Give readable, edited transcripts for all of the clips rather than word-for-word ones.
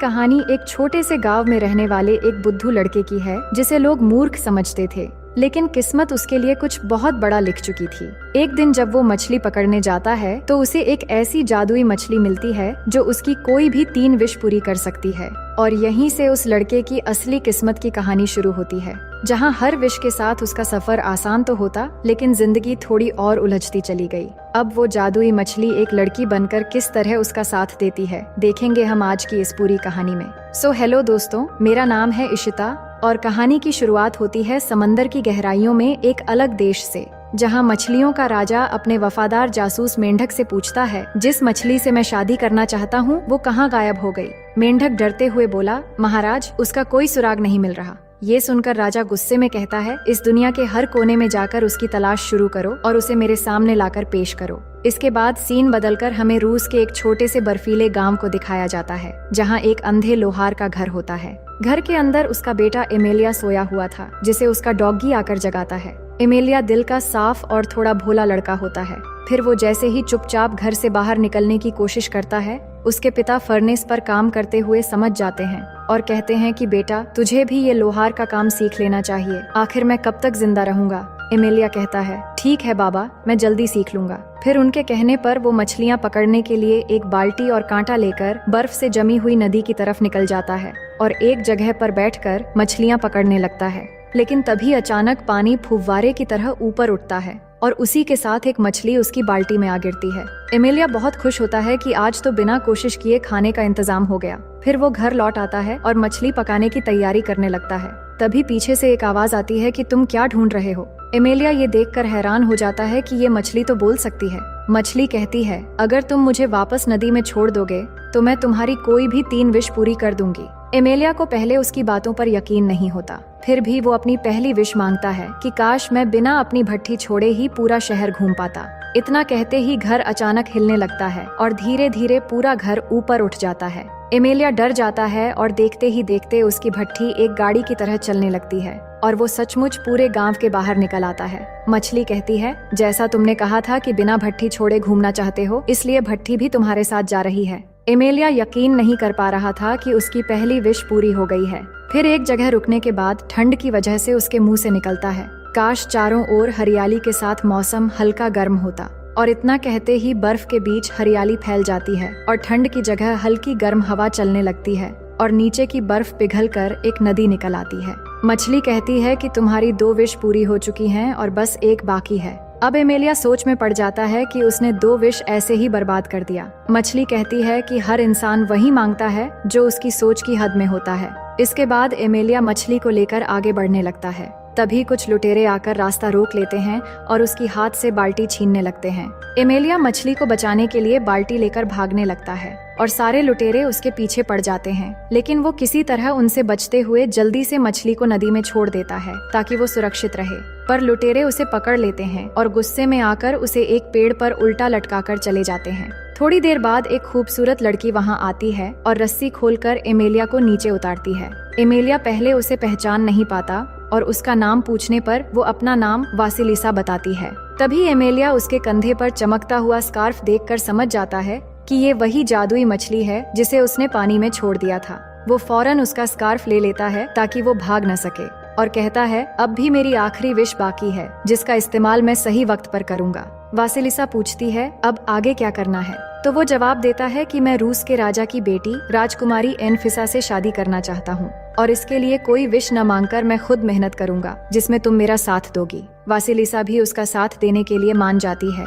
कहानी एक छोटे से गांव में रहने वाले एक बुद्धू लड़के की है जिसे लोग मूर्ख समझते थे, लेकिन किस्मत उसके लिए कुछ बहुत बड़ा लिख चुकी थी। एक दिन जब वो मछली पकड़ने जाता है तो उसे एक ऐसी जादुई मछली मिलती है जो उसकी कोई भी 3 विश पूरी कर सकती है। और यहीं से उस लड़के की असली किस्मत की कहानी शुरू होती है, जहां हर विश के साथ उसका सफर आसान तो होता, लेकिन जिंदगी थोड़ी और उलझती चली गई। अब वो जादुई मछली एक लड़की बनकर किस तरह उसका साथ देती है, देखेंगे हम आज की इस पूरी कहानी में। सो हेलो दोस्तों, मेरा नाम है इशिता और कहानी की शुरुआत होती है समंदर की गहराइयों में एक अलग देश से, जहां मछलियों का राजा अपने वफादार जासूस मेंढक से पूछता है, जिस मछली से मैं शादी करना चाहता हूँ वो कहाँ गायब हो गई। मेंढक डरते हुए बोला, महाराज, उसका कोई सुराग नहीं मिल रहा। ये सुनकर राजा गुस्से में कहता है, इस दुनिया के हर कोने में जाकर उसकी तलाश शुरू करो और उसे मेरे सामने लाकर पेश करो। इसके बाद सीन बदलकर हमें रूस के एक छोटे से बर्फीले गांव को दिखाया जाता है, जहां एक अंधे लोहार का घर होता है। घर के अंदर उसका बेटा एमेलिया सोया हुआ था, जिसे उसका डॉगी आकर जगाता है। एमेलिया दिल का साफ और थोड़ा भोला लड़का होता है। फिर वो जैसे ही चुपचाप घर से बाहर निकलने की कोशिश करता है, उसके पिता फर्नेस पर काम करते हुए समझ जाते हैं और कहते हैं कि बेटा, तुझे भी ये लोहार का काम सीख लेना चाहिए। आखिर मैं कब तक जिंदा रहूंगा? एमेलिया कहता है, ठीक है बाबा, मैं जल्दी सीख लूंगा। फिर उनके कहने पर वो मछलियां पकड़ने के लिए एक बाल्टी और कांटा लेकर बर्फ से जमी हुई नदी की तरफ निकल जाता है और एक जगह पर बैठकर मछलियां पकड़ने लगता है। लेकिन तभी अचानक पानी फुव्वारे की तरह ऊपर उठता है और उसी के साथ एक मछली उसकी बाल्टी में आ गिरती है। एमेलिया बहुत खुश होता है कि आज तो बिना कोशिश किए खाने का इंतजाम हो गया। फिर वो घर लौट आता है और मछली पकाने की तैयारी करने लगता है। तभी पीछे से एक आवाज आती है कि तुम क्या ढूंढ रहे हो? एमेलिया ये देखकर हैरान हो जाता है कि ये मछली तो बोल सकती है। मछली कहती है, अगर तुम मुझे वापस नदी में छोड़ दोगे तो मैं तुम्हारी कोई भी 3 विश पूरी कर दूंगी। एमेलिया को पहले उसकी बातों पर यकीन नहीं होता, फिर भी वो अपनी पहली विश मांगता है कि काश मैं बिना अपनी भट्ठी छोड़े ही पूरा शहर घूम पाता। इतना कहते ही घर अचानक हिलने लगता है और धीरे धीरे पूरा घर ऊपर उठ जाता है। एमेलिया डर जाता है और देखते ही देखते उसकी भट्ठी एक गाड़ी की तरह चलने लगती है और वो सचमुच पूरे गांव के बाहर निकल आता है। मछली कहती है, जैसा तुमने कहा था कि बिना भट्ठी छोड़े घूमना चाहते हो, इसलिए भट्ठी भी तुम्हारे साथ जा रही है। एमेलिया यकीन नहीं कर पा रहा था कि उसकी पहली विश पूरी हो गई है। फिर एक जगह रुकने के बाद ठंड की वजह से उसके मुंह से निकलता है, काश चारों ओर हरियाली के साथ मौसम हल्का गर्म होता। और इतना कहते ही बर्फ के बीच हरियाली फैल जाती है और ठंड की जगह हल्की गर्म हवा चलने लगती है और नीचे की बर्फ पिघलकर एक नदी निकल आती है। मछली कहती है कि तुम्हारी 2 विश पूरी हो चुकी हैं और बस एक बाकी है। अब एमेलिया सोच में पड़ जाता है कि उसने 2 विश ऐसे ही बर्बाद कर दिया। मछली कहती है कि हर इंसान वही मांगता है जो उसकी सोच की हद में होता है। इसके बाद एमेलिया मछली को लेकर आगे बढ़ने लगता है। तभी कुछ लुटेरे आकर रास्ता रोक लेते हैं और उसकी हाथ से बाल्टी छीनने लगते हैं। एमेलिया मछली को बचाने के लिए बाल्टी लेकर भागने लगता है और सारे लुटेरे उसके पीछे पड़ जाते हैं, लेकिन वो किसी तरह उनसे बचते हुए जल्दी से मछली को नदी में छोड़ देता है ताकि वो सुरक्षित रहे। पर लुटेरे उसे पकड़ लेते हैं और गुस्से में आकर उसे एक पेड़ पर उल्टा लटकाकर चले जाते हैं। थोड़ी देर बाद एक खूबसूरत लड़की वहां आती है और रस्सी खोलकर एमेलिया को नीचे उतारती है। एमेलिया पहले उसे पहचान नहीं पाता और उसका नाम पूछने पर वो अपना नाम वासिलिसा बताती है। तभी एमेलिया उसके कंधे पर चमकता हुआ स्कार्फ देखकर समझ जाता है कि ये वही जादुई मछली है जिसे उसने पानी में छोड़ दिया था। वो फौरन उसका स्कार्फ ले लेता है ताकि वो भाग न सके और कहता है, अब भी मेरी आखिरी विश बाकी है जिसका इस्तेमाल मैं सही वक्त पर करूंगा। वासिलिसा पूछती है, अब आगे क्या करना है? तो वो जवाब देता है कि मैं रूस के राजा की बेटी राजकुमारी एनफिसा से शादी करना चाहता हूँ और इसके लिए कोई विश न मांगकर मैं खुद मेहनत करूंगा जिसमें तुम मेरा साथ दोगी। वासिलिसा भी उसका साथ देने के लिए मान जाती है।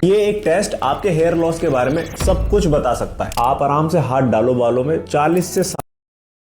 ये एक टेस्ट आपके हेयर लॉस के बारे में सब कुछ बता सकता है। आप आराम से हाथ डालो बालों में 40 से 60।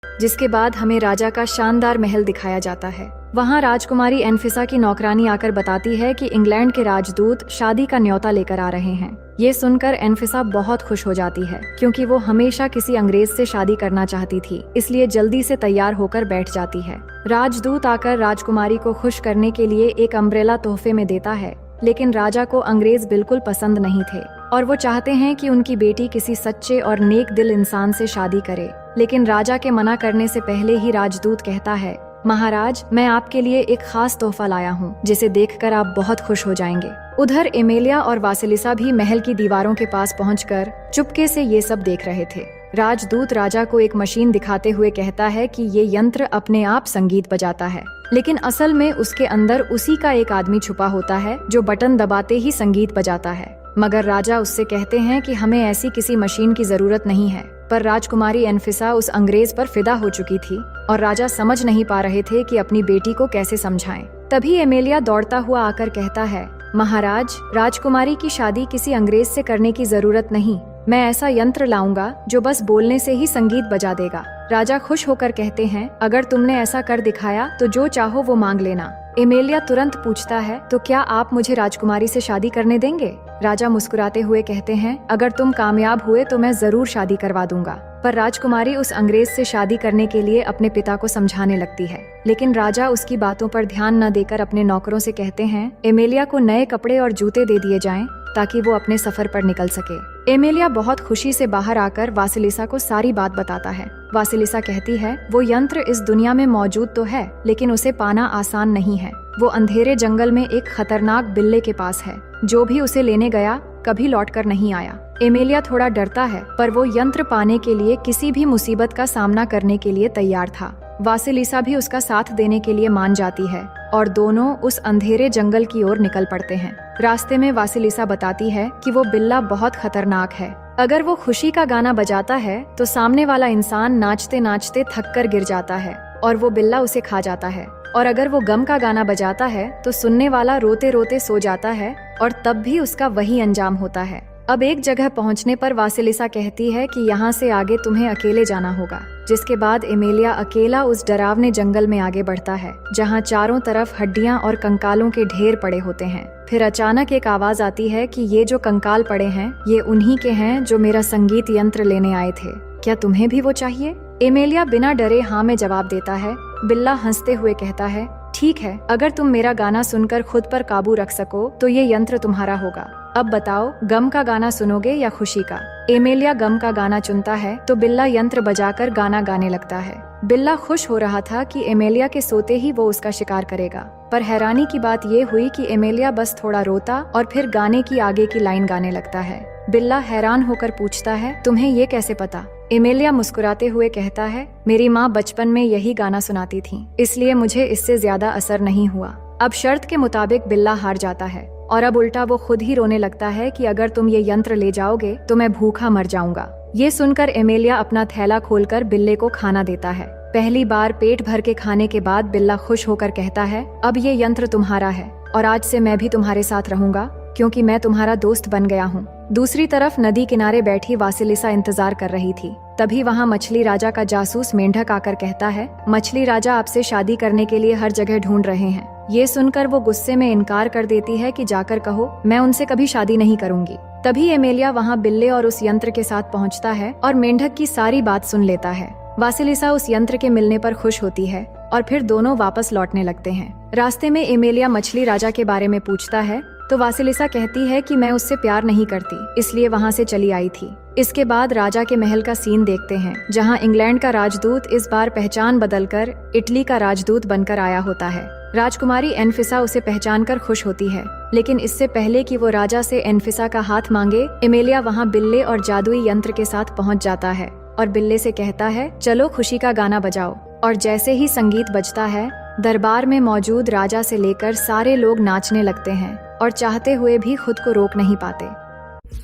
जिसके बाद हमें राजा का शानदार महल दिखाया जाता है। वहाँ राजकुमारी एनफिसा की नौकरानी आकर बताती है कि इंग्लैंड के राजदूत शादी का न्योता लेकर आ रहे हैं। ये सुनकर एनफिसा बहुत खुश हो जाती है क्योंकि वो हमेशा किसी अंग्रेज से शादी करना चाहती थी, इसलिए जल्दी से तैयार होकर बैठ जाती है। राजदूत आकर राजकुमारी को खुश करने के लिए एक अम्ब्रेला तोहफे में देता है, लेकिन राजा को अंग्रेज बिल्कुल पसंद नहीं थे और वो चाहते हैं कि उनकी बेटी किसी सच्चे और नेक दिल इंसान से शादी करे। लेकिन राजा के मना करने से पहले ही राजदूत कहता है, महाराज, मैं आपके लिए एक खास तोहफा लाया हूँ जिसे देखकर आप बहुत खुश हो जाएंगे। उधर एमेलिया और वासिलिसा भी महल की दीवारों के पास पहुंचकर चुपके से ये सब देख रहे थे। राजदूत राजा को एक मशीन दिखाते हुए कहता है कि ये यंत्र अपने आप संगीत बजाता है, लेकिन असल में उसके अंदर उसी का एक आदमी छुपा होता है जो बटन दबाते ही संगीत बजाता है। मगर राजा उससे कहते हैं कि हमें ऐसी किसी मशीन की जरूरत नहीं है। पर राजकुमारी एनफिसा उस अंग्रेज पर फिदा हो चुकी थी और राजा समझ नहीं पा रहे थे कि अपनी बेटी को कैसे समझाएं। तभी एमेलिया दौड़ता हुआ आकर कहता है, महाराज, राजकुमारी की शादी किसी अंग्रेज से करने की जरूरत नहीं। मैं ऐसा यंत्र लाऊंगा जो बस बोलने से ही संगीत बजा देगा। राजा खुश होकर कहते हैं, अगर तुमने ऐसा कर दिखाया तो जो चाहो वो मांग लेना। एमेलिया तुरंत पूछता है, तो क्या आप मुझे राजकुमारी से शादी करने देंगे? राजा मुस्कुराते हुए कहते हैं, अगर तुम कामयाब हुए तो मैं जरूर शादी करवा दूंगा। पर राजकुमारी उस अंग्रेज से शादी करने के लिए अपने पिता को समझाने लगती है, लेकिन राजा उसकी बातों पर ध्यान न देकर अपने नौकरों से कहते हैं, एमेलिया को नए कपड़े और जूते दे दिए जाएं ताकि वो अपने सफर पर निकल सके। एमेलिया बहुत खुशी से बाहर आकर वासिलिसा को सारी बात बताता है। वासिलिसा कहती है, वो यंत्र इस दुनिया में मौजूद तो है, लेकिन उसे पाना आसान नहीं है। वो अंधेरे जंगल में एक खतरनाक बिल्ले के पास है, जो भी उसे लेने गया कभी लौटकर नहीं आया। एमेलिया थोड़ा डरता है, पर वो यंत्र पाने के लिए किसी भी मुसीबत का सामना करने के लिए तैयार था। वासिलिसा भी उसका साथ देने के लिए मान जाती है और दोनों उस अंधेरे जंगल की ओर निकल पड़ते हैं। रास्ते में वासिलिसा बताती है कि वो बिल्ला बहुत खतरनाक है। अगर वो खुशी का गाना बजाता है तो सामने वाला इंसान नाचते नाचते थक कर गिर जाता है और वो बिल्ला उसे खा जाता है। और अगर वो गम का गाना बजाता है तो सुनने वाला रोते रोते सो जाता है और तब भी उसका वही अंजाम होता है। अब एक जगह पहुंचने पर वासिलिसा कहती है कि यहाँ से आगे तुम्हें अकेले जाना होगा, जिसके बाद एमेलिया अकेला उस डरावने जंगल में आगे बढ़ता है, जहाँ चारों तरफ हड्डियां और कंकालों के ढेर पड़े होते हैं। फिर अचानक एक आवाज आती है कि ये जो कंकाल पड़े हैं ये उन्हीं के हैं जो मेरा संगीत यंत्र लेने आए थे। क्या तुम्हें भी वो चाहिए? एमेलिया बिना डरे हाँ में जवाब देता है। बिल्ला हंसते हुए कहता है, ठीक है, अगर तुम मेरा गाना सुनकर खुद पर काबू रख सको तो ये यंत्र तुम्हारा होगा। अब बताओ, गम का गाना सुनोगे या खुशी का? एमेलिया गम का गाना चुनता है तो बिल्ला यंत्र बजाकर गाना गाने लगता है। बिल्ला खुश हो रहा था कि एमेलिया के सोते ही वो उसका शिकार करेगा, पर हैरानी की बात ये हुई कि एमेलिया बस थोड़ा रोता और फिर गाने की आगे की लाइन गाने लगता है। बिल्ला हैरान होकर पूछता है, तुम्हें ये कैसे पता? एमेलिया मुस्कुराते हुए कहता है, मेरी माँ बचपन में यही गाना सुनाती थी, इसलिए मुझे इससे ज्यादा असर नहीं हुआ। अब शर्त के मुताबिक बिल्ला हार जाता है और अब उल्टा वो खुद ही रोने लगता है कि अगर तुम ये यंत्र ले जाओगे तो मैं भूखा मर जाऊंगा। ये सुनकर एमेलिया अपना थैला खोलकर बिल्ले को खाना देता है। पहली बार पेट भर के खाने के बाद बिल्ला खुश होकर कहता है, अब ये यंत्र तुम्हारा है और आज से मैं भी तुम्हारे साथ रहूंगा क्योंकि मैं तुम्हारा दोस्त बन गया हूँ। दूसरी तरफ नदी किनारे बैठी वासिलिसा इंतजार कर रही थी। तभी वहाँ मछली राजा का जासूस मेंढक आकर कहता है, मछली राजा आपसे शादी करने के लिए हर जगह ढूंढ रहे हैं। ये सुनकर वो गुस्से में इनकार कर देती है कि जाकर कहो मैं उनसे कभी शादी नहीं करूंगी। तभी एमेलिया वहाँ बिल्ले और उस यंत्र के साथ पहुँचता है और मेंढक की सारी बात सुन लेता है। वासिलिसा उस यंत्र के मिलने पर खुश होती है और फिर दोनों वापस लौटने लगते हैं। रास्ते में एमेलिया मछली राजा के बारे में पूछता है तो वासिलिसा कहती है कि मैं उससे प्यार नहीं करती, इसलिए वहाँ से चली आई थी। इसके बाद राजा के महल का सीन देखते हैं, जहाँ इंग्लैंड का राजदूत इस बार पहचान बदलकर इटली का राजदूत बनकर आया होता है। राजकुमारी एनफिसा उसे पहचानकर खुश होती है, लेकिन इससे पहले कि वो राजा से एनफिसा का हाथ मांगे, एमेलिया वहाँ बिल्ले और जादुई यंत्र के साथ पहुँच जाता है और बिल्ले से कहता है, चलो खुशी का गाना बजाओ। और जैसे ही संगीत बजता है, दरबार में मौजूद राजा से लेकर सारे लोग नाचने लगते हैं और चाहते हुए भी खुद को रोक नहीं पाते।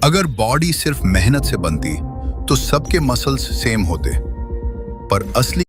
अगर बॉडी सिर्फ मेहनत से बनती तो सबके मसल्स सेम होते, पर असली।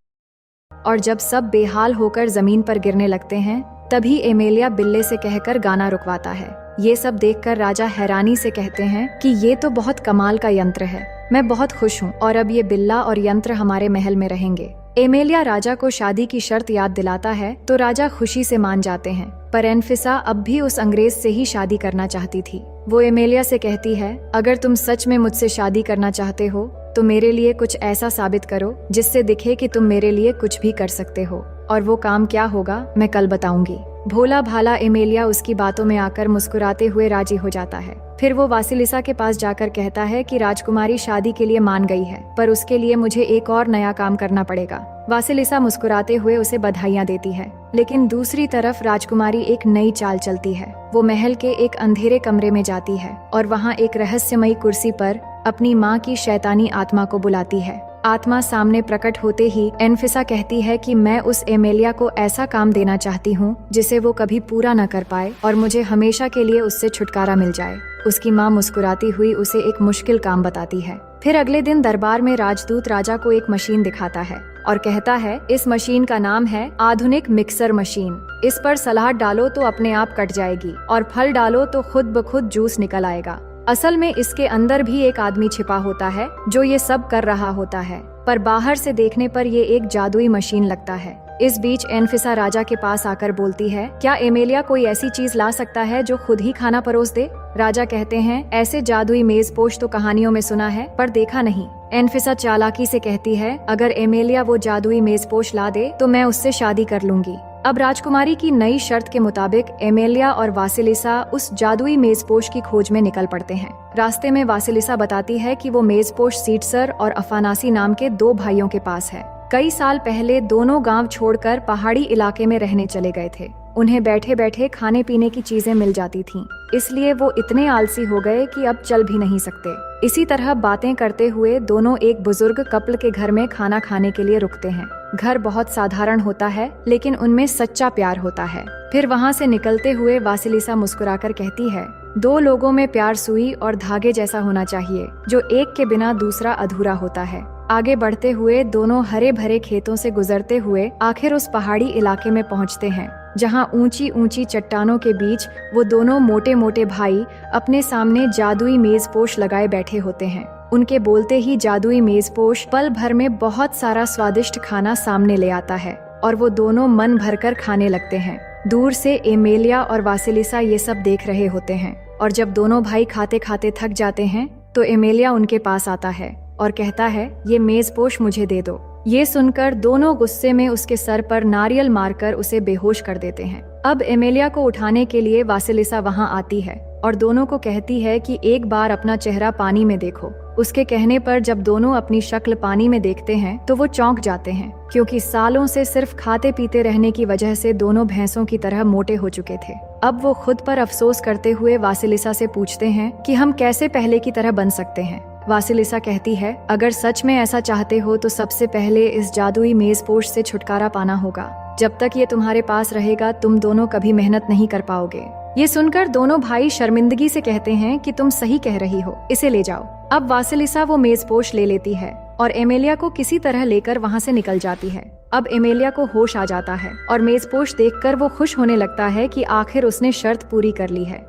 और जब सब बेहाल होकर जमीन पर गिरने लगते हैं, तभी एमेलिया बिल्ले से कहकर गाना रुकवाता है। ये सब देखकर राजा हैरानी से कहते हैं कि ये तो बहुत कमाल का यंत्र है, मैं बहुत खुश हूँ और अब ये बिल्ला और यंत्र हमारे महल में रहेंगे। एमेलिया राजा को शादी की शर्त याद दिलाता है तो राजा खुशी से मान जाते हैं, पर एनफिसा अब भी उस अंग्रेज से ही शादी करना चाहती थी। वो एमेलिया से कहती है, अगर तुम सच में मुझसे शादी करना चाहते हो तो मेरे लिए कुछ ऐसा साबित करो जिससे दिखे कि तुम मेरे लिए कुछ भी कर सकते हो, और वो काम क्या होगा मैं कल बताऊंगी। भोला भाला एमेलिया उसकी बातों में आकर मुस्कुराते हुए राजी हो जाता है। फिर वो वासिलिसा के पास जाकर कहता है कि राजकुमारी शादी के लिए मान गई है, पर उसके लिए मुझे एक और नया काम करना पड़ेगा। वासिलिसा मुस्कुराते हुए उसे बधाइयाँ देती है, लेकिन दूसरी तरफ राजकुमारी एक नई चाल चलती है। वो महल के एक अंधेरे कमरे में जाती है और वहाँ एक रहस्यमयी कुर्सी पर अपनी माँ की शैतानी आत्मा को बुलाती है। आत्मा सामने प्रकट होते ही एनफिसा कहती है कि मैं उस एमेलिया को ऐसा काम देना चाहती हूँ जिसे वो कभी पूरा न कर पाए और मुझे हमेशा के लिए उससे छुटकारा मिल जाए। उसकी माँ मुस्कुराती हुई उसे एक मुश्किल काम बताती है। फिर अगले दिन दरबार में राजदूत राजा को एक मशीन दिखाता है और कहता है, इस मशीन का नाम है आधुनिक मिक्सर मशीन। इस पर सलाद डालो तो अपने आप कट जाएगी और फल डालो तो खुद ब खुद जूस निकल आएगा। असल में इसके अंदर भी एक आदमी छिपा होता है जो ये सब कर रहा होता है, पर बाहर से देखने पर ये एक जादुई मशीन लगता है। इस बीच एनफिसा राजा के पास आकर बोलती है, क्या एमेलिया कोई ऐसी चीज ला सकता है जो खुद ही खाना परोस दे? राजा कहते हैं, ऐसे जादुई मेजपोश तो कहानियों में सुना है पर देखा नहीं। एनफिसा चालाकी से कहती है, अगर एमेलिया वो जादुई मेजपोश ला दे तो मैं उससे शादी कर लूंगी। अब राजकुमारी की नई शर्त के मुताबिक एमेलिया और वासिलिसा उस जादुई मेजपोश की खोज में निकल पड़ते हैं। रास्ते में वासिलिसा बताती है कि वो मेजपोश सीटसर और अफानासी नाम के 2 भाइयों के पास है। कई साल पहले दोनों गांव छोड़कर पहाड़ी इलाके में रहने चले गए थे। उन्हें बैठे बैठे खाने पीने की चीजें मिल जाती थीं, इसलिए वो इतने आलसी हो गए कि अब चल भी नहीं सकते। इसी तरह बातें करते हुए दोनों एक बुजुर्ग कपल के घर में खाना खाने के लिए रुकते हैं। घर बहुत साधारण होता है लेकिन उनमें सच्चा प्यार होता है। फिर वहाँ से निकलते हुए वासिलिसा मुस्कुराकर कहती है, 2 लोगों में प्यार सुई और धागे जैसा होना चाहिए, जो एक के बिना दूसरा अधूरा होता है। आगे बढ़ते हुए दोनों हरे भरे खेतों से गुजरते हुए आखिर उस पहाड़ी इलाके में पहुँचते हैं, जहाँ ऊंची ऊंची चट्टानों के बीच वो दोनों मोटे मोटे भाई अपने सामने जादुई मेजपोश लगाए बैठे होते हैं। उनके बोलते ही जादुई मेजपोश पल भर में बहुत सारा स्वादिष्ट खाना सामने ले आता है और वो दोनों मन भरकर खाने लगते हैं। दूर से एमेलिया और वासिलिसा ये सब देख रहे होते हैं और जब दोनों भाई खाते खाते थक जाते हैं तो एमेलिया उनके पास आता है और कहता है, ये मेजपोश मुझे दे दो। ये सुनकर दोनों गुस्से में उसके सर पर नारियल मारकर उसे बेहोश कर देते हैं। अब एमेलिया को उठाने के लिए वासिलिसा वहां आती है और दोनों को कहती है कि एक बार अपना चेहरा पानी में देखो। उसके कहने पर जब दोनों अपनी शक्ल पानी में देखते हैं तो वो चौंक जाते हैं, क्योंकि सालों से सिर्फ खाते पीते रहने की वजह से दोनों भैंसों की तरह मोटे हो चुके थे। अब वो खुद पर अफसोस करते हुए वासिलिसा से पूछते हैं कि हम कैसे पहले की तरह बन सकते हैं। वासिलिसा कहती है, अगर सच में ऐसा चाहते हो तो सबसे पहले इस जादुई मेजपोश से छुटकारा पाना होगा। जब तक ये तुम्हारे पास रहेगा तुम दोनों कभी मेहनत नहीं कर पाओगे। ये सुनकर दोनों भाई शर्मिंदगी से कहते हैं कि तुम सही कह रही हो, इसे ले जाओ। अब वासिलिसा वो मेजपोश ले लेती है और एमेलिया को किसी तरह लेकर वहाँ से निकल जाती है। अब एमेलिया को होश आ जाता है और मेजपोश देखकर वो खुश होने लगता है कि आखिर उसने शर्त पूरी कर ली है।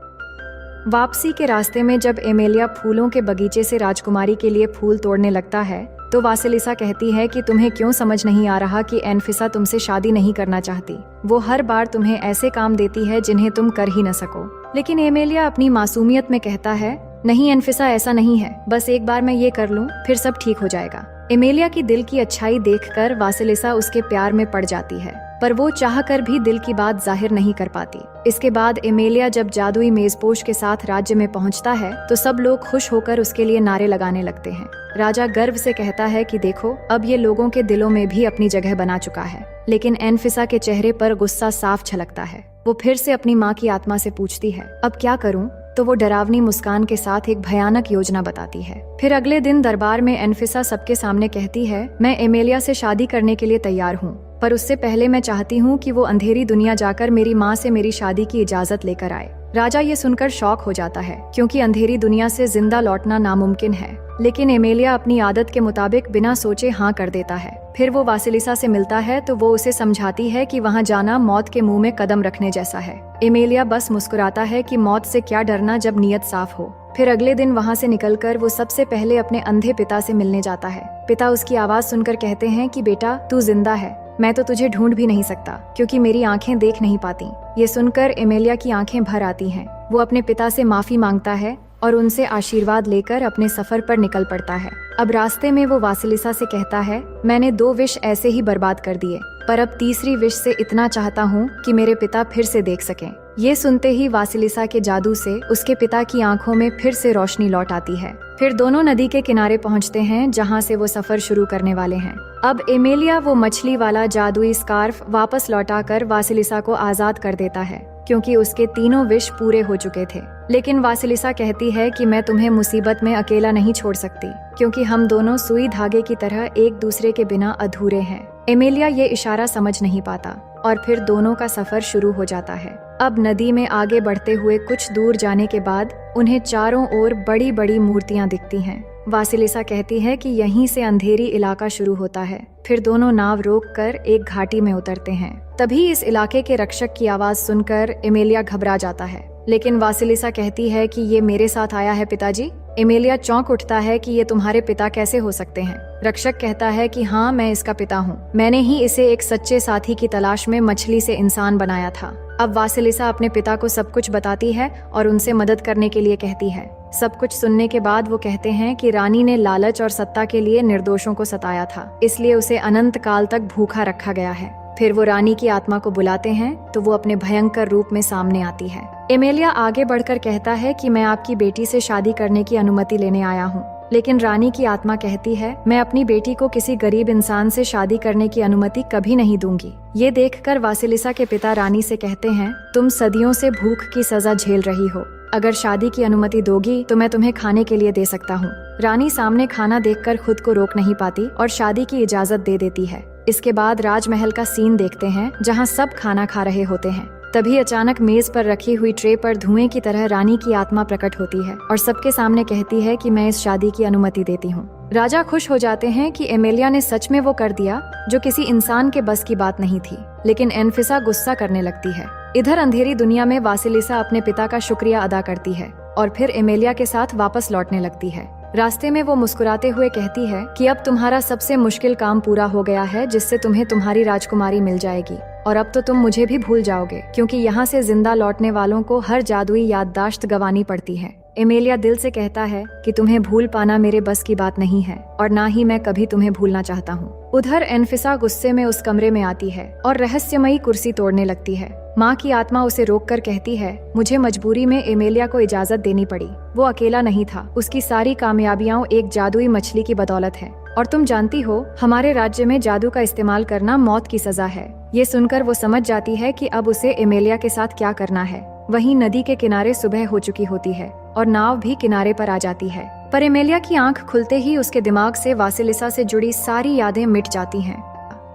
वापसी के रास्ते में जब एमेलिया फूलों के बगीचे से राजकुमारी के लिए फूल तोड़ने लगता है तो वासिलिसा कहती है कि तुम्हें क्यों समझ नहीं आ रहा कि एनफिसा तुमसे शादी नहीं करना चाहती। वो हर बार तुम्हें ऐसे काम देती है जिन्हें तुम कर ही न सको। लेकिन एमेलिया अपनी मासूमियत में कहता है, नहीं एनफिसा, ऐसा नहीं है, बस एक बार मैं ये कर लूं फिर सब ठीक हो जाएगा। एमेलिया की दिल की अच्छाई देखकर वासिलिसा उसके प्यार में पड़ जाती है, पर वो चाहकर भी दिल की बात जाहिर नहीं कर पाती। इसके बाद एमेलिया जब जादुई मेजपोश के साथ राज्य में पहुंचता है तो सब लोग खुश होकर उसके लिए नारे लगाने लगते हैं। राजा गर्व से कहता है कि देखो, अब ये लोगों के दिलों में भी अपनी जगह बना चुका है। लेकिन एनफिसा के चेहरे पर गुस्सा साफ झलकता है। वो फिर से अपनी माँ की आत्मा से पूछती है, अब क्या करूँ? तो वो डरावनी मुस्कान के साथ एक भयानक योजना बताती है। फिर अगले दिन दरबार में एनफिसा सबके सामने कहती है, मैं एमेलिया से शादी करने के लिए तैयार हूँ, पर उससे पहले मैं चाहती हूँ कि वो अंधेरी दुनिया जाकर मेरी माँ से मेरी शादी की इजाजत लेकर आए। राजा ये सुनकर शॉक हो जाता है, क्योंकि अंधेरी दुनिया से जिंदा लौटना नामुमकिन है। लेकिन एमेलिया अपनी आदत के मुताबिक बिना सोचे हाँ कर देता है। फिर वो वासिलिसा से मिलता है तो वो उसे समझाती है कि वहाँ जाना मौत के मुंह में कदम रखने जैसा है। एमेलिया बस मुस्कुराता है कि मौत से क्या डरना जब नीयत साफ हो। फिर अगले दिन वहाँ से निकलकर वो सबसे पहले अपने अंधे पिता से मिलने जाता है। पिता उसकी आवाज सुनकर कहते हैं कि बेटा, तू जिंदा है, मैं तो तुझे ढूंढ भी नहीं सकता क्योंकि मेरी आंखें देख नहीं पाती। ये सुनकर एमेलिया की आंखें भर आती हैं। वो अपने पिता से माफी मांगता है और उनसे आशीर्वाद लेकर अपने सफर पर निकल पड़ता है। अब रास्ते में वो वासिलिसा से कहता है, मैंने 2 विश ऐसे ही बर्बाद कर दिए, पर अब तीसरी विश से इतना चाहता हूँ कि मेरे पिता फिर से देख सकें। ये सुनते ही वासिलिसा के जादू से उसके पिता की आंखों में फिर से रोशनी लौट आती है। फिर दोनों नदी के किनारे पहुँचते हैं जहाँ से वो सफर शुरू करने वाले हैं। अब एमेलिया वो मछली वाला जादुई स्कार्फ वापस लौटाकर वासिलिसा को आजाद कर देता है, क्योंकि उसके तीनों विश पूरे हो चुके थे। लेकिन वासिलिसा कहती है कि मैं तुम्हें मुसीबत में अकेला नहीं छोड़ सकती, क्योंकि हम दोनों सुई धागे की तरह एक दूसरे के बिना अधूरे हैं। एमेलिया ये इशारा समझ नहीं पाता और फिर दोनों का सफर शुरू हो जाता है। अब नदी में आगे बढ़ते हुए कुछ दूर जाने के बाद उन्हें चारों ओर बड़ी बड़ी मूर्तियां दिखती हैं। वासिलिसा कहती है कि यहीं से अंधेरी इलाका शुरू होता है। फिर दोनों नाव रोककर एक घाटी में उतरते हैं। तभी इस इलाके के रक्षक की आवाज सुनकर एमेलिया घबरा जाता है, लेकिन वासिलिसा कहती है कि ये मेरे साथ आया है पिताजी। एमेलिया चौंक उठता है कि ये तुम्हारे पिता कैसे हो सकते हैं। रक्षक कहता है कि हाँ, मैं इसका पिता हूँ। मैंने ही इसे एक सच्चे साथी की तलाश में मछली से इंसान बनाया था। अब वासिलिसा अपने पिता को सब कुछ बताती है और उनसे मदद करने के लिए कहती है। सब कुछ सुनने के बाद वो कहते हैं कि रानी ने लालच और सत्ता के लिए निर्दोषों को सताया था, इसलिए उसे अनंत काल तक भूखा रखा गया है। फिर वो रानी की आत्मा को बुलाते हैं तो वो अपने भयंकर रूप में सामने आती है। एमेलिया आगे बढ़कर कहता है कि मैं आपकी बेटी से शादी करने की अनुमति लेने आया हूँ, लेकिन रानी की आत्मा कहती है मैं अपनी बेटी को किसी गरीब इंसान से शादी करने की अनुमति कभी नहीं दूंगी। ये देखकर वासिलिसा के पिता रानी से कहते हैं, तुम सदियों से भूख की सजा झेल रही हो, अगर शादी की अनुमति दोगी तो मैं तुम्हें खाने के लिए दे सकता हूँ। रानी सामने खाना देखकर खुद को रोक नहीं पाती और शादी की इजाजत दे देती है। इसके बाद राजमहल का सीन देखते हैं जहाँ सब खाना खा रहे होते हैं। तभी अचानक मेज पर रखी हुई ट्रे पर धुएं की तरह रानी की आत्मा प्रकट होती है और सबके सामने कहती है कि मैं इस शादी की अनुमति देती हूँ। राजा खुश हो जाते हैं कि एमेलिया ने सच में वो कर दिया जो किसी इंसान के बस की बात नहीं थी, लेकिन एनफिसा गुस्सा करने लगती है। इधर अंधेरी दुनिया में वासिलिसा अपने पिता का शुक्रिया अदा करती है और फिर एमेलिया के साथ वापस लौटने लगती है। रास्ते में वो मुस्कुराते हुए कहती है कि अब तुम्हारा सबसे मुश्किल काम पूरा हो गया है, जिससे तुम्हें तुम्हारी राजकुमारी मिल जाएगी और अब तो तुम मुझे भी भूल जाओगे, क्योंकि यहाँ से जिंदा लौटने वालों को हर जादुई याददाश्त गंवानी पड़ती है। एमेलिया दिल से कहता है कि तुम्हें भूल पाना मेरे बस की बात नहीं है और ना ही मैं कभी तुम्हें भूलना चाहता हूँ। उधर एनफिसा गुस्से में उस कमरे में आती है और रहस्यमयी कुर्सी तोड़ने लगती है। माँ की आत्मा उसे रोककर कहती है, मुझे मजबूरी में एमेलिया को इजाजत देनी पड़ी। वो अकेला नहीं था, उसकी सारी कामयाबियां एक जादुई मछली की बदौलत है और तुम जानती हो हमारे राज्य में जादू का इस्तेमाल करना मौत की सजा है। ये सुनकर वो समझ जाती है कि अब उसे एमेलिया के साथ क्या करना है। वहीं नदी के किनारे सुबह हो चुकी होती है और नाव भी किनारे पर आ जाती है, पर एमेलिया की आंख खुलते ही उसके दिमाग से वासिलिसा से जुड़ी सारी यादें मिट जाती हैं।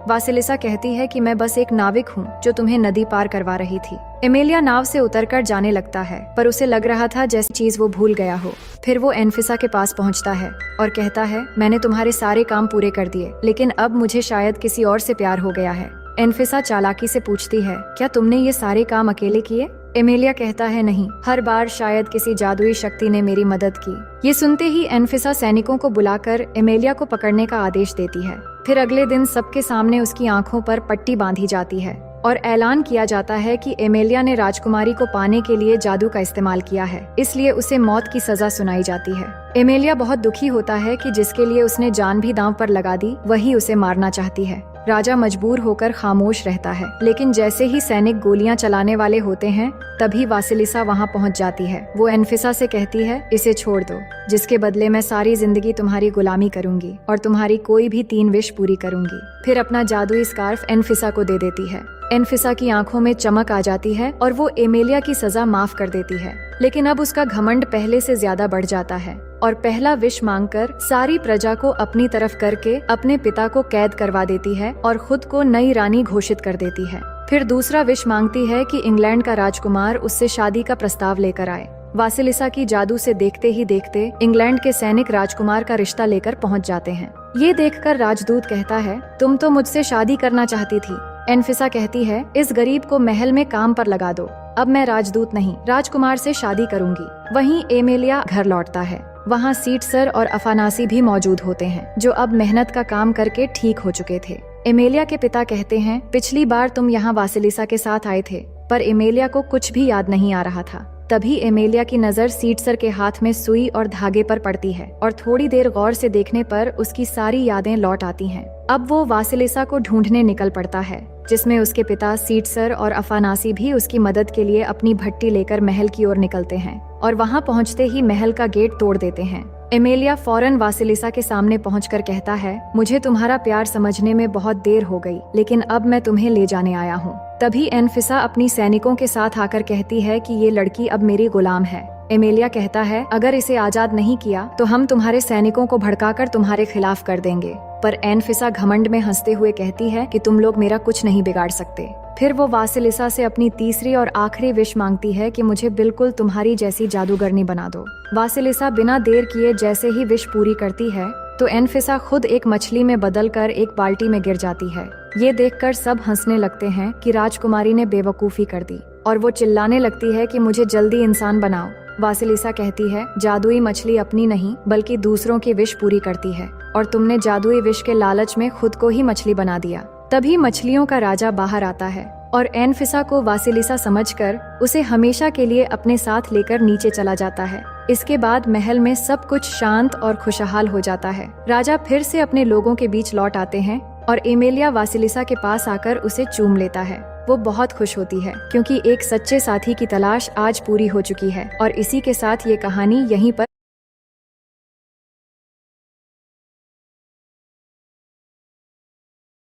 वासिलिसा कहती है कि मैं बस एक नाविक हूँ जो तुम्हें नदी पार करवा रही थी। एमेलिया नाव से उतरकर जाने लगता है, पर उसे लग रहा था जैसी चीज वो भूल गया हो। फिर वो एनफिसा के पास पहुँचता है और कहता है, मैंने तुम्हारे सारे काम पूरे कर दिए, लेकिन अब मुझे शायद किसी और से प्यार हो गया है। एनफिसा चालाकी से पूछती है, क्या तुमने ये सारे काम अकेले किए? एमेलिया कहता है, नहीं, हर बार शायद किसी जादुई शक्ति ने मेरी मदद की। ये सुनते ही एनफिसा सैनिकों को बुलाकर एमेलिया को पकड़ने का आदेश देती है। फिर अगले दिन सबके सामने उसकी आंखों पर पट्टी बांधी जाती है और ऐलान किया जाता है कि एमेलिया ने राजकुमारी को पाने के लिए जादू का इस्तेमाल किया है, इसलिए उसे मौत की सजा सुनाई जाती है। एमेलिया बहुत दुखी होता है कि जिसके लिए उसने जान भी दांव पर लगा दी, वही उसे मारना चाहती है। राजा मजबूर होकर खामोश रहता है, लेकिन जैसे ही सैनिक गोलियां चलाने वाले होते हैं तभी वासिलिसा वहां पहुंच जाती है। वो एनफिसा से कहती है, इसे छोड़ दो, जिसके बदले मैं सारी जिंदगी तुम्हारी गुलामी करूंगी और तुम्हारी कोई भी 3 विश पूरी करूंगी। फिर अपना जादुई स्कार्फ एनफिसा को दे देती है। एनफिसा की आंखों में चमक आ जाती है और वो एमेलिया की सजा माफ कर देती है, लेकिन अब उसका घमंड पहले से ज्यादा बढ़ जाता है और पहला विश मांगकर सारी प्रजा को अपनी तरफ करके अपने पिता को कैद करवा देती है और खुद को नई रानी घोषित कर देती है। फिर दूसरा विश मांगती है कि इंग्लैंड का राजकुमार उससे शादी का प्रस्ताव लेकर आए। वासिलिसा की जादू से देखते ही देखते इंग्लैंड के सैनिक राजकुमार का रिश्ता लेकर पहुंच जाते हैं। ये देखकर राजदूत कहता है, तुम तो मुझसे शादी करना चाहती थी। एनफिसा कहती है, इस गरीब को महल में काम पर लगा दो। अब मैं राजदूत नहीं, राजकुमार से शादी करूंगी। वहीं एमेलिया घर लौटता है। वहाँ सीटसर और अफानासी भी मौजूद होते हैं, जो अब मेहनत का काम करके ठीक हो चुके थे। एमेलिया के पिता कहते हैं, पिछली बार तुम यहाँ वासिलिसा के साथ आए थे, पर एमेलिया को कुछ भी याद नहीं आ रहा था। तभी एमेलिया की नजर सीटसर के हाथ में सुई और धागे पर पड़ती है और थोड़ी देर गौर से देखने पर उसकी सारी यादें लौट आती हैं। अब वो वासिलिसा को ढूंढने निकल पड़ता है, जिसमें उसके पिता सीटसर और अफानासी भी उसकी मदद के लिए अपनी भट्टी लेकर महल की ओर निकलते हैं और वहां पहुंचते ही महल का गेट तोड़ देते हैं। एमेलिया फौरन वासिलिसा के सामने पहुंचकर कहता है, मुझे तुम्हारा प्यार समझने में बहुत देर हो गई, लेकिन अब मैं तुम्हें ले जाने आया हूँ। तभी एनफिसा अपनी सैनिकों के साथ आकर कहती है कि ये लड़की अब मेरी गुलाम है। एमेलिया कहता है, अगर इसे आजाद नहीं किया तो हम तुम्हारे सैनिकों को भड़काकर तुम्हारे खिलाफ कर देंगे। पर एनफिसा घमंड में हंसते हुए कहती है कि तुम लोग मेरा कुछ नहीं बिगाड़ सकते। फिर वो वासिलिसा से अपनी तीसरी और आखिरी विश मांगती है कि मुझे बिल्कुल तुम्हारी जैसी जादूगरनी बना दो। वासिलिसा बिना देर किए जैसे ही विश पूरी करती है तो एनफिसा खुद एक मछली में बदलकर एक बाल्टी में गिर जाती है। ये देखकर सब हंसने लगते हैं कि राजकुमारी ने बेवकूफी कर दी और वो चिल्लाने लगती है कि मुझे जल्दी इंसान बनाओ। वासिलिसा कहती है, जादुई मछली अपनी नहीं बल्कि दूसरों की विश पूरी करती है और तुमने जादुई विश के लालच में खुद को ही मछली बना दिया। तभी मछलियों का राजा बाहर आता है और एनफिसा को वासिलिसा समझकर उसे हमेशा के लिए अपने साथ लेकर नीचे चला जाता है। इसके बाद महल में सब कुछ शांत और खुशहाल हो जाता है। राजा फिर से अपने लोगों के बीच लौट आते हैं और एमेलिया वासिलिसा के पास आकर उसे चूम लेता है। वो बहुत खुश होती है क्योंकि एक सच्चे साथी की तलाश आज पूरी हो चुकी है। और इसी के साथ ये कहानी यहीं पर